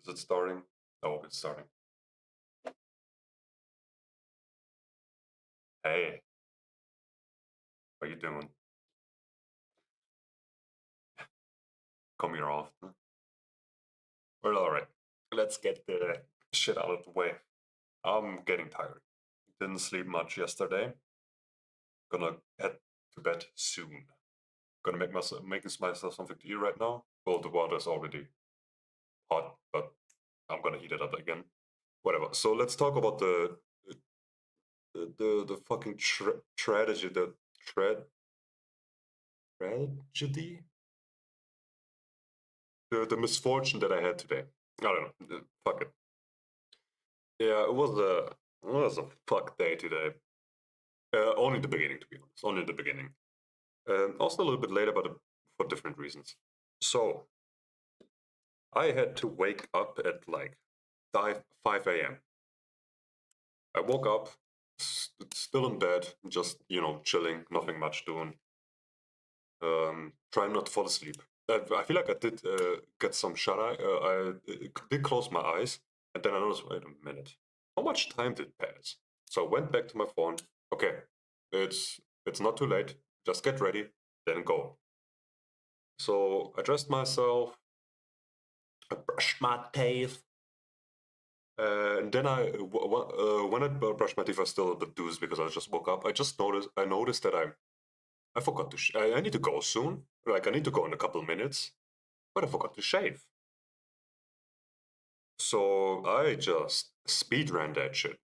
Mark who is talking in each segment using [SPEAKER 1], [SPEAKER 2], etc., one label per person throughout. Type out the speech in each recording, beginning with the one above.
[SPEAKER 1] Is it starting? Oh, it's starting. Hey, how you doing? Come here often. Well, alright. Let's get the shit out of the way. I'm getting tired. Didn't sleep much yesterday. Gonna head to bed soon. Gonna making myself something to eat right now. Well, the water's already hot, but I'm gonna heat it up again. Whatever. So let's talk about the fucking tragedy, tragedy, the misfortune that I had today. I don't know. Fuck it. Yeah, it was a fuck day today. Only the beginning, to be honest. Only the beginning. Also a little bit later, but for different reasons. So I had to wake up at like 5 a.m. I woke up, still in bed, just chilling, nothing much doing. Trying not to fall asleep. I feel like I did get some shut eye. I did close my eyes, and then I noticed, wait a minute, how much time did pass? So I went back to my phone. Okay, it's not too late. Just get ready, then go. So I dressed myself. I brushed my teeth. And then when I brushed my teeth, I was still a bit doozy because I just woke up. I noticed that I forgot to. I need to go soon. Like I need to go in a couple of minutes, but I forgot to shave. So I just speed ran that shit.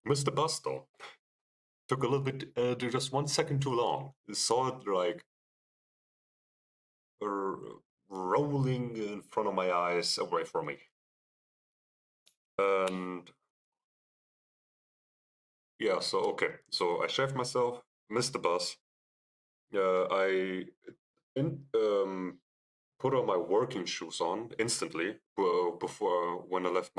[SPEAKER 1] Missed the bus though. Took a little bit, just 1 second too long. Saw it like rolling in front of my eyes away from me. And yeah, so okay. So I shaved myself, missed the bus. I in, put on my working shoes on instantly before when I left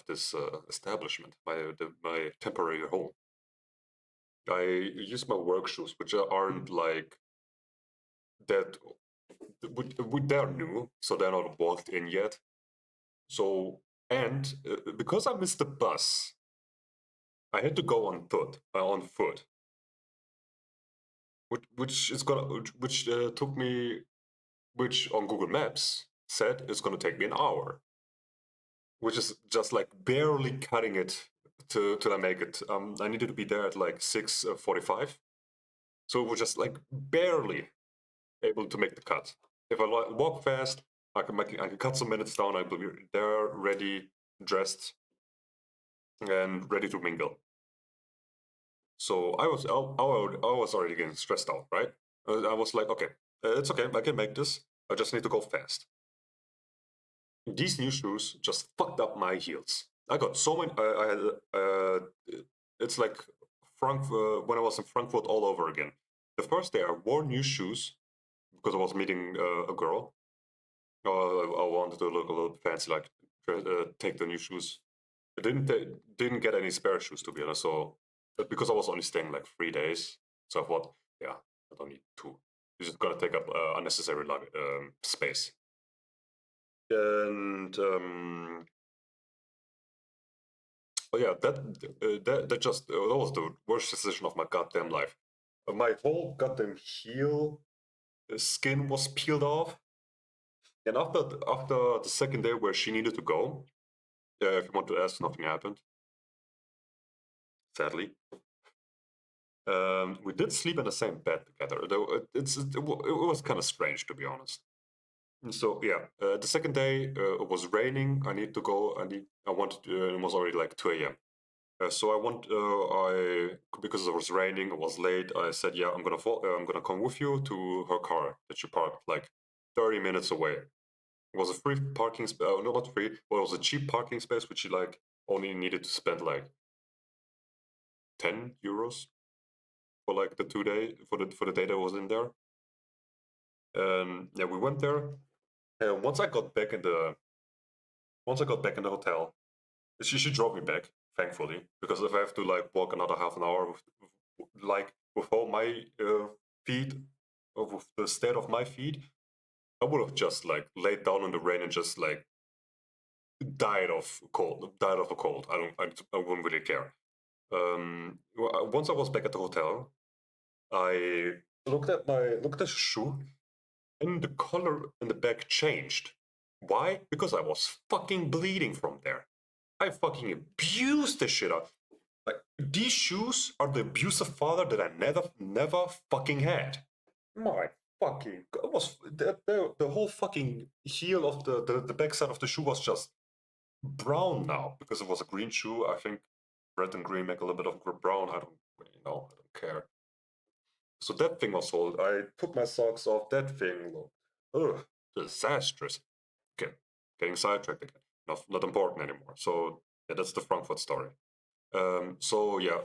[SPEAKER 1] this establishment, my temporary home. I use my work shoes, which aren't like that. They're new, so they're not walked in yet. So and because I missed the bus, I had to go on foot, which is gonna which took me, which on Google Maps said is gonna take me an hour, which is just like barely cutting it to make it. I needed to be there at like 6:45, so it was just like barely able to make the cut. If I walk fast, I can cut some minutes down. I believe they're ready, dressed, and ready to mingle. So I was already getting stressed out, right? I was like, okay, it's okay, I can make this. I just need to go fast. These new shoes just fucked up my heels. I got so many. I had. It's like when I was in Frankfurt all over again. The first day I wore new shoes because I was meeting a girl. I wanted to look a little fancy, like take the new shoes. I didn't get any spare shoes to be honest. So but because I was only staying like 3 days, so I thought, yeah, I don't need two. It's just gonna take up unnecessary space. And oh yeah, that was the worst decision of my goddamn life. My whole goddamn heel skin was peeled off, and after the second day where she needed to go, if you want to ask, nothing happened. Sadly, we did sleep in the same bed together. Though it was kind of strange, to be honest. And so yeah, the second day it was raining. I need to go. I wanted. It was already like 2 a.m. So because it was raining, it was late. I said, "Yeah, I'm gonna come with you to her car that she parked like 30 minutes away." It was a free parking space. No, not free. But it was a cheap parking space, which she like only needed to spend like 10 euros for like the 2 day for the day that I was in there. And yeah, we went there. And once I got back in the hotel, she drove me back, thankfully, because if I have to like walk another half an hour with all my feet, with the state of my feet, I would have just like laid down in the rain and just like died of a cold. I wouldn't really care. Once I was back at the hotel, I looked at the shoe, and the color in the back changed. Why? Because I was fucking bleeding from there. I fucking abused the shit out. Like, these shoes are the abusive father that I never fucking had. My fucking God, it was the whole fucking heel of the backside of the shoe was just brown now because it was a green shoe. I think red and green make a little bit of brown. I don't really know. I don't care. So that thing was old. I took my socks off. That thing looked disastrous. Okay, getting sidetracked again. Not important anymore. So yeah, that's the Frankfurt story. So yeah,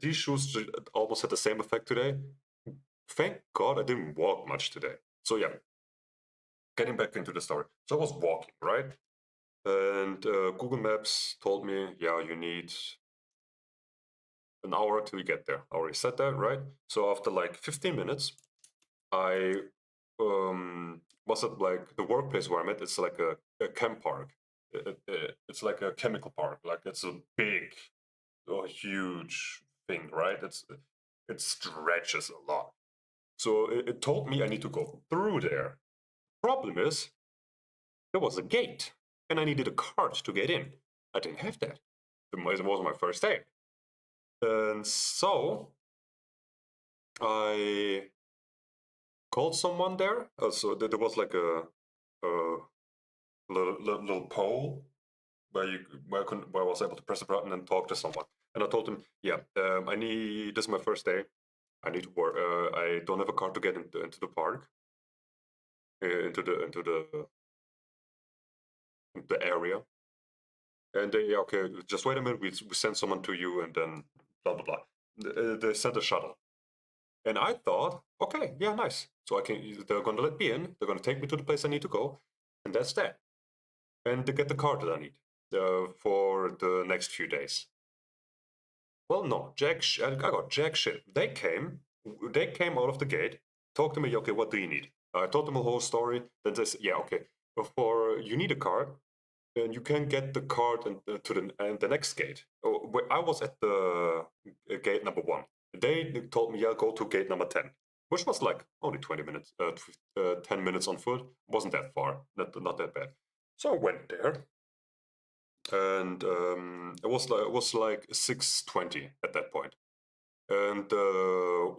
[SPEAKER 1] these shoes almost had the same effect today. Thank God I didn't walk much today. So yeah, getting back into the story. So I was walking, right? And Google Maps told me, yeah, you need an hour till you get there. I already said that, right? So after like 15 minutes, I was at like the workplace where I'm at. It's like a chem park. It's like a chemical park. Like it's a big, huge thing, right? It stretches a lot. So it told me I need to go through there. Problem is, there was a gate, and I needed a card to get in. I didn't have that. It was my first day. And so I called someone there. So there was like a little pole where I was able to press a button and talk to someone. And I told him, yeah, this is my first day. I need to work. I don't have a car to get into the park, into the area. And they, yeah, okay, just wait a minute. We send someone to you, and then blah blah blah. They sent a shuttle, and I thought, okay, yeah, nice. So I can. They're going to let me in. They're going to take me to the place I need to go, and that's that. And to get the car that I need for the next few days. Well, no, I got jack shit. They came out of the gate, talked to me. Okay, what do you need? I told them the whole story. Then they said, yeah, okay. For you need a card, and you can get the card to the next gate. I was at the gate number 1. They told me, yeah, go to gate number 10, which was like only 20 minutes, 10 minutes on foot. Wasn't that far, not that bad. So I went there, and it was like 6:20 at that point. And the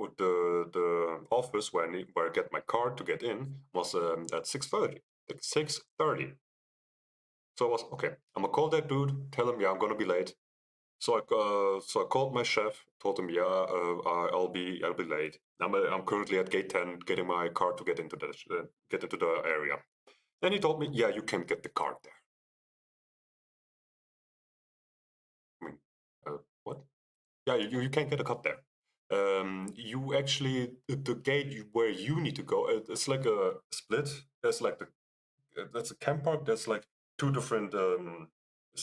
[SPEAKER 1] office where I get my card to get in was at 6:30. Like 6:30. So I was okay. I'm gonna call that dude. Tell him, yeah, I'm gonna be late. So I called my chef. Told him, yeah, I'll be late. I'm currently at gate 10, getting my card to get into the area. And he told me, yeah, you can get the card there. I mean, what? Yeah, you can't get a cut there. You actually the gate where you need to go. It's like a split. There's like that's a camp park. There's like two different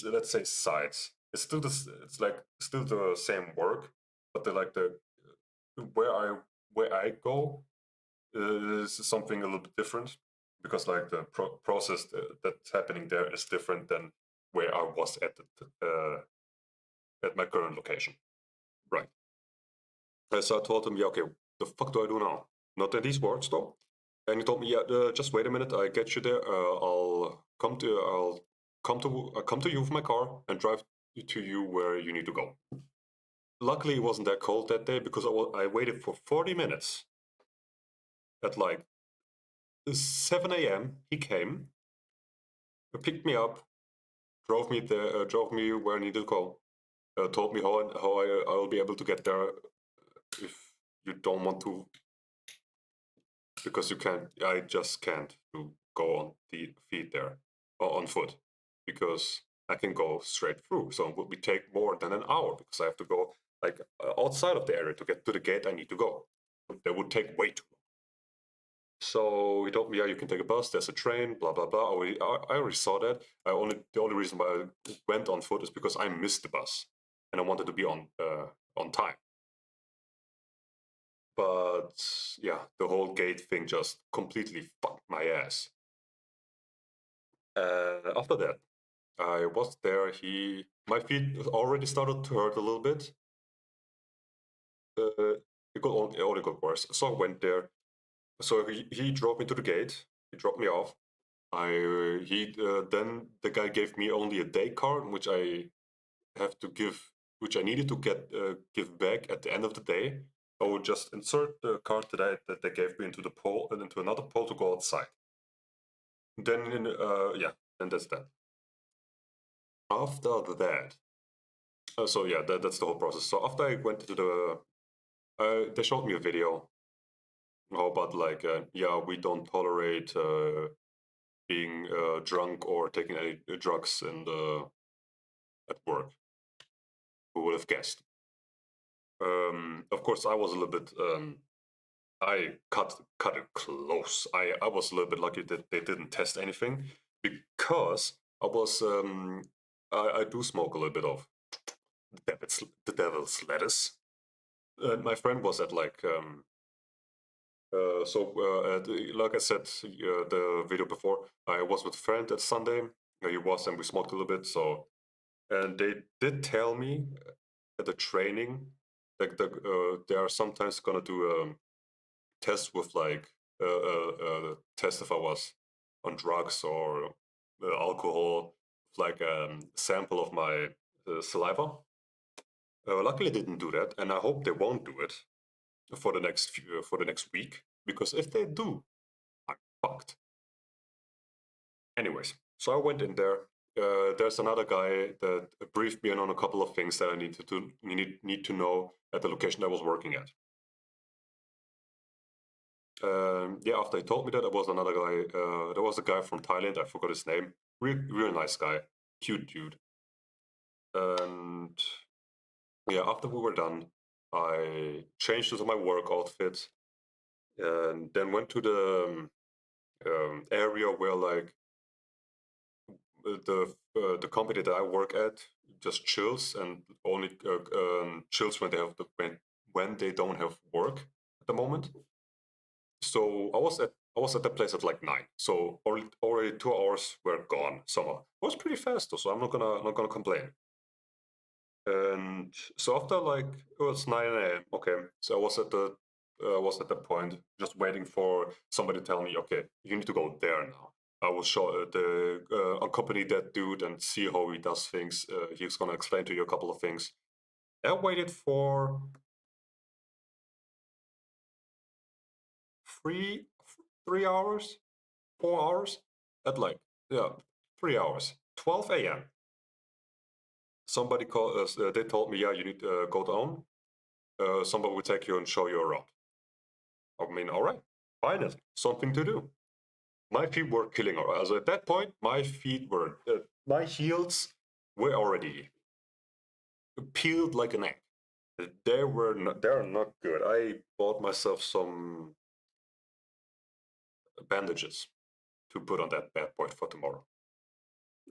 [SPEAKER 1] let's say sides. It's like still the same work, but they're like the where I where I go is something a little bit different because like the process that's happening there is different than where I was at my current location. Right. So I told him, yeah, okay, the fuck do I do now? Not in these words, though. And he told me, yeah, just wait a minute, I get you there. I'll come to you with my car and drive to you where you need to go. Luckily, it wasn't that cold that day because I waited for 40 minutes. At like 7 a.m., he came, picked me up, drove me where I needed to go, told me how I will be able to get there if you don't want to, because you can't. I just can't go on the feet there or on foot because I can go straight through. So it would take more than an hour because I have to go like outside of the area to get to the gate I need to go. That would take way too long. So he told me, yeah, you can take a bus. There's a train. Blah blah blah. I already saw that. The only reason why I went on foot is because I missed the bus and I wanted to be on time. But yeah, the whole gate thing just completely fucked my ass. After that, I was there. My feet already started to hurt a little bit. It only got worse. So I went there. So he drove me to the gate. He dropped me off. Then the guy gave me only a day card, which I have to give, which I needed to give back at the end of the day. I would just insert the card that they gave me into the pole and into another pole to go outside. Then yeah, then that's that. After that, so yeah, that's the whole process. So after I went to they showed me a video about like, yeah, we don't tolerate being drunk or taking any drugs at work. Who would have guessed? Of course, I was a little bit. I cut it close. I was a little bit lucky that they didn't test anything because I was I do smoke a little bit of the devil's lettuce. My friend was at like like I said the video before, I was with a friend at Sunday. He was, and we smoked a little bit. So, and they did tell me at the training that they are sometimes gonna do tests with like test if I was on drugs or alcohol, like sample of my saliva. Luckily, they didn't do that, and I hope they won't do it for the next week, because if they do, I'm fucked. Anyways, so I went in there. There's another guy that briefed me in on a couple of things that I need to know at the location I was working at. Yeah, after he told me that, there was another guy. There was a guy from Thailand. I forgot his name. Real nice guy, cute dude. And yeah, after we were done, I changed into my work outfit and then went to the area where like the company that I work at just chills and only chills when when they don't have work at the moment. So I was at the place at like 9. So already 2 hours were gone somehow. It was pretty fast though, so I'm not gonna complain. And so after like it was 9 a.m. Okay, so I was at the point just waiting for somebody to tell me, okay, you need to go there now. I will show accompany that dude and see how he does things. He's gonna explain to you a couple of things. I waited for three 3 hours, 4 hours, at like yeah 3 hours. 12 a.m. Somebody called us. They told me, yeah, you need to go down. Somebody will take you and show you around. I mean, all right, finally, something to do. My feet were killing her. As at that point, my heels were already peeled like an egg. They are not good. I bought myself some bandages to put on that bad boy for tomorrow.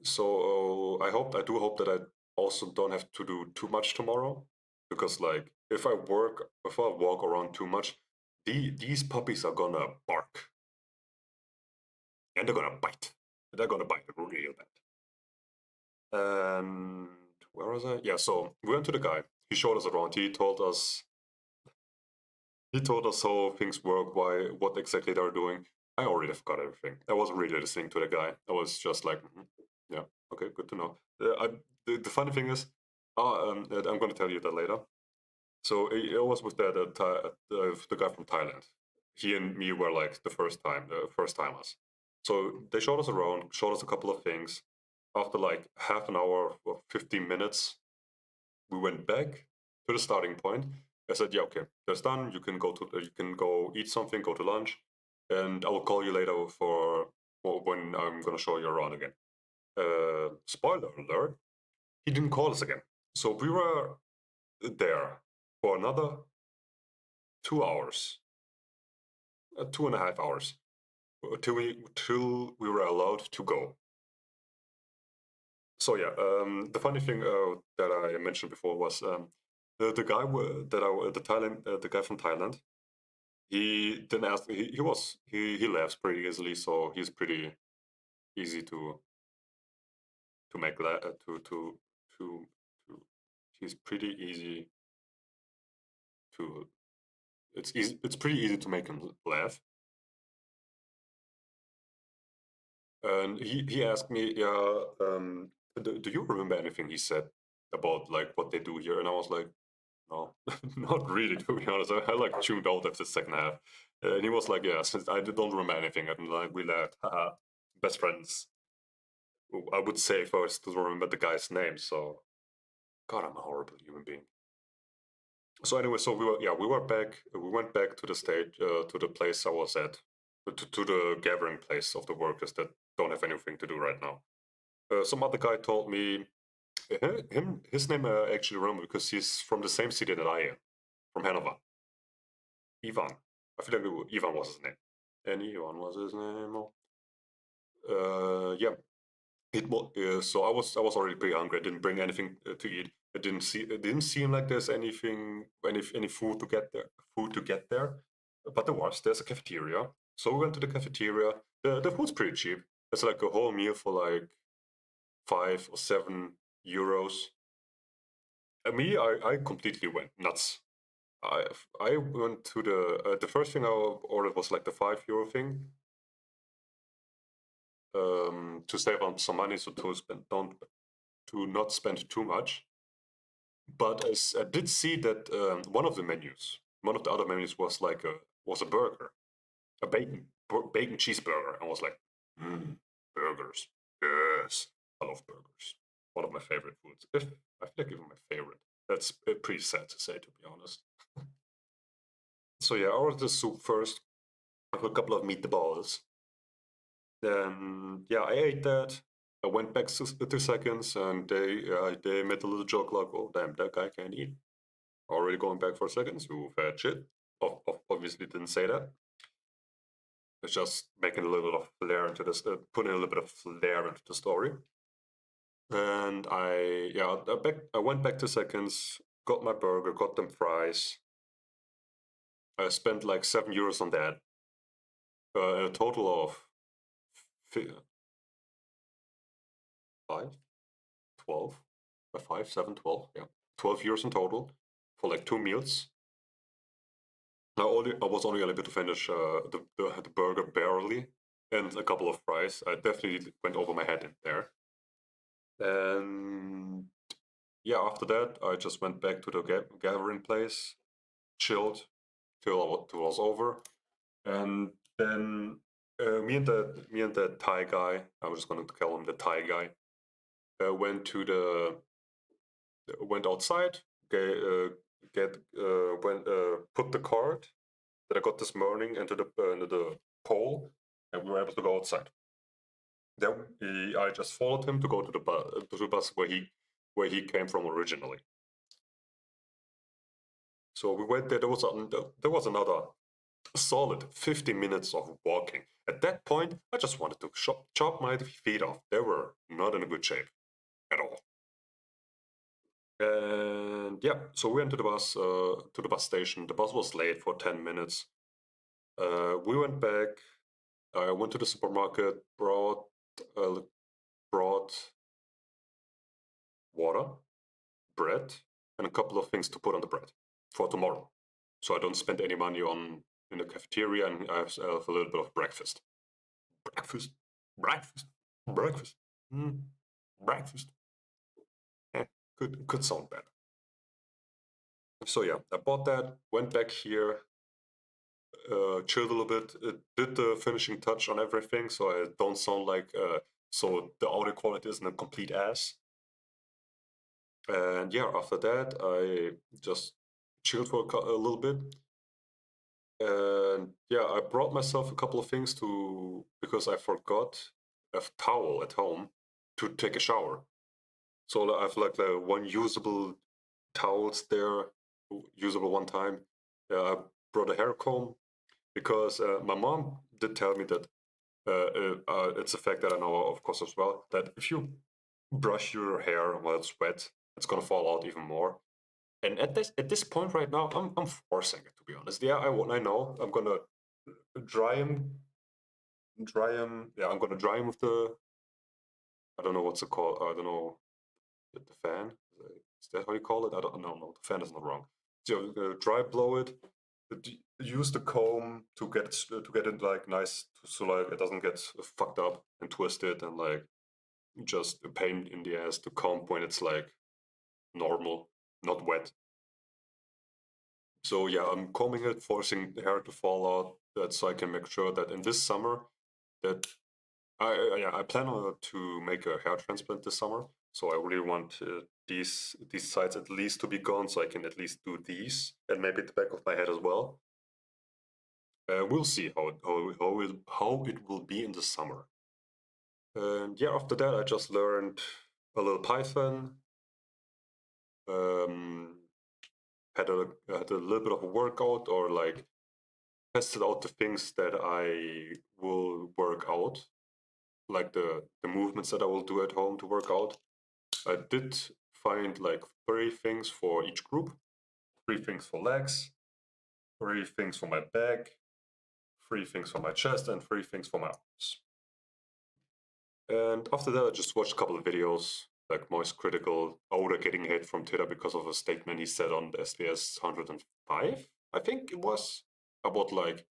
[SPEAKER 1] So I do hope that I also don't have to do too much tomorrow, because like if I walk around too much, these puppies are gonna bark and they're gonna bite. They're gonna bite real bad. And where was I? Yeah, so we went to the guy. He showed us around. He told us how things work, what exactly they're doing. I already forgot everything. I wasn't really listening to the guy. I was just like, yeah, okay, good to know. The funny thing is, I'm going to tell you that later. So I was with the guy from Thailand. He and me were like the first timers. So they showed us around, showed us a couple of things. After like half an hour or 15 minutes, we went back to the starting point. I said, "Yeah, okay, that's done. You can go eat something, go to lunch, and I will call you later for when I'm gonna show you around again." Spoiler alert: he didn't call us again. So we were there for another 2 hours, 2.5 hours, till we were allowed to go. So yeah, the funny thing that I mentioned before was the guy the guy from Thailand. he didn't ask. He laughs pretty easily, so he's pretty easy to make to to. He's pretty easy to. It's easy. It's pretty easy to make him laugh. And he asked me, yeah, do you remember anything he said about like what they do here? And I was like, no, not really, to be honest. I like tuned out after the second half. And he was like, yeah, since I don't remember anything. And like we laughed, haha, best friends. I would say if I was to remember the guy's name. So, God, I'm a horrible human being. So anyway, so we were back. We went back to the stage, to the place I was at, to the gathering place of the workers that don't have anything to do right now. Some other guy told me his name I actually remember because he's from the same city that I am, from Hanover. Ivan. I feel like Ivan was his name. And Ivan was his name. Yeah. So I was already pretty hungry. I didn't bring anything to eat. It didn't seem like there's any food to get there. But there's a cafeteria. So we went to the cafeteria. The food's pretty cheap. It's like a whole meal for like 5 or 7 euros. And I completely went nuts. I went to the first thing I ordered was like the €5 thing, to save on some money, so to not spend too much. But I did see that one of the other menus was a burger, a bacon cheeseburger, and I was like, burgers, yes, I love burgers. One of my favorite foods. I feel like even my favorite. That's pretty sad to say, to be honest. So yeah, I ordered the soup first. I put a couple of meatballs. Then yeah, I ate that. I went back 2 seconds, and they made a little joke like, "Oh damn, that guy can't eat." Already going back for seconds, you fat shit. Obviously didn't say that. It's just making a little bit of flair into this, putting a little bit of flair into the story. And I went back 2 seconds, got my burger, got them fries. I spent like €7 on that. A total of 5, 12, 5, 7, 12, yeah, €12 in total for like 2 meals. I was only able to finish the burger barely, and a couple of fries. I definitely went over my head in there. And yeah, after that, I just went back to the gathering place, chilled till it was over, and then me and the Thai guy, I was just going to call him the Thai guy, went outside, put the card that I got this morning into the pole, and we were able to go outside. Then I just followed him to go to the bus where he came from originally. So we went there. There was another solid 50 minutes of walking. At that point, I just wanted to chop my feet off. They were not in a good shape at all. And yeah, so we went to the bus station. The bus was late for 10 minutes. We went back. I went to the supermarket, brought water, bread, and a couple of things to put on the bread for tomorrow, so I don't spend any money on in the cafeteria, and I have a little bit of breakfast. Breakfast, breakfast, breakfast, breakfast. Eh, could sound better. So yeah, I bought that. Went back here, chilled a little bit. Did the finishing touch on everything, so I don't sound like so the audio quality isn't a complete ass. And yeah, after that, I just chilled for a little bit. And yeah, I brought myself a couple of things because I forgot a towel at home to take a shower. So I have like the one usable towels there, usable one time. I brought a hair comb because my mom did tell me that it's a fact that I know, of course, as well, that if you brush your hair while it's wet, it's gonna fall out even more. And at this point right now, I'm forcing it, to be honest. Yeah, I know I'm gonna dry him, Yeah, I'm gonna dry him with the, I don't know what's it called. I don't know, the fan. Is that how you call it? I don't know. No, the fan is not wrong. So dry blow it. Use the comb to get it like nice, so like it doesn't get fucked up and twisted and like just a pain in the ass to comb when it's like normal, not wet. So yeah, I'm combing it, forcing the hair to fall out, that so I can make sure that in this summer, that I plan to make a hair transplant this summer. So I really want these sides at least to be gone, so I can at least do these and maybe the back of my head as well. We'll see how it will be in the summer. And yeah, after that, I just learned a little Python. Um, had a little bit of a workout, or like tested out the things that I will work out, like the movements that I will do at home to work out. I did find like 3 things for each group, 3 things for legs, 3 things for my back, 3 things for my chest, and 3 things for my arms. And after that, I just watched a couple of videos, like Moist Critical, Oda getting hit from Twitter because of a statement he said on the SBS 105, I think it was, about like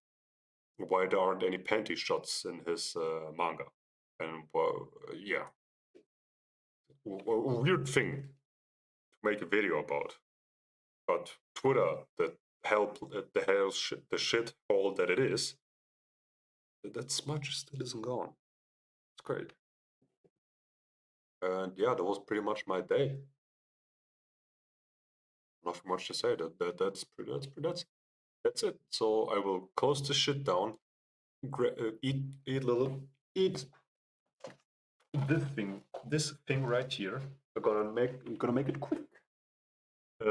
[SPEAKER 1] why there aren't any panty shots in his manga. And well, yeah, a weird thing to make a video about. But Twitter, the shit hole that it is, that smudge still isn't gone. It's great. And yeah, that was pretty much my day. Nothing much to say. That's it. So I will close the shit down. Eat this thing right here. I'm gonna make it quick.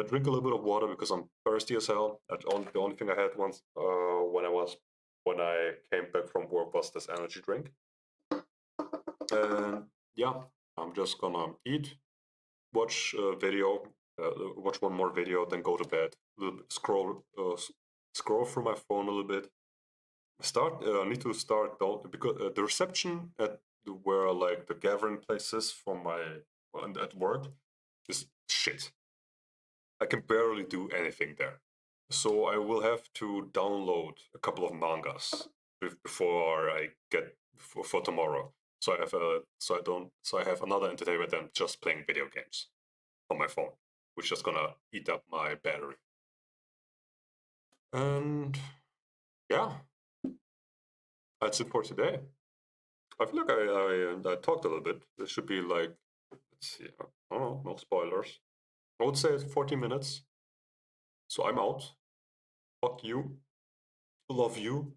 [SPEAKER 1] Drink a little bit of water because I'm thirsty as hell. The only thing I had once when I came back from work was this energy drink. And yeah, I'm just gonna eat, watch a video, watch one more video, then go to bed. Scroll through my phone a little bit. I need to start because the reception at where like the gathering places for my at work is shit. I can barely do anything there. So I will have to download a couple of mangas before I get for tomorrow. So I have so I have another entertainment than just playing video games on my phone, which is gonna eat up my battery. And yeah, that's it for today. I feel like I talked a little bit. This should be like, let's see, I don't know, no spoilers. I would say 40 minutes. So I'm out. Fuck you. Love you.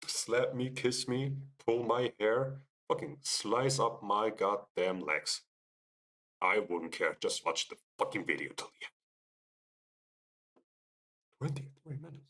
[SPEAKER 1] Slap me, kiss me, pull my hair, fucking slice up my goddamn legs. I wouldn't care. Just watch the fucking video till the end. 23 minutes.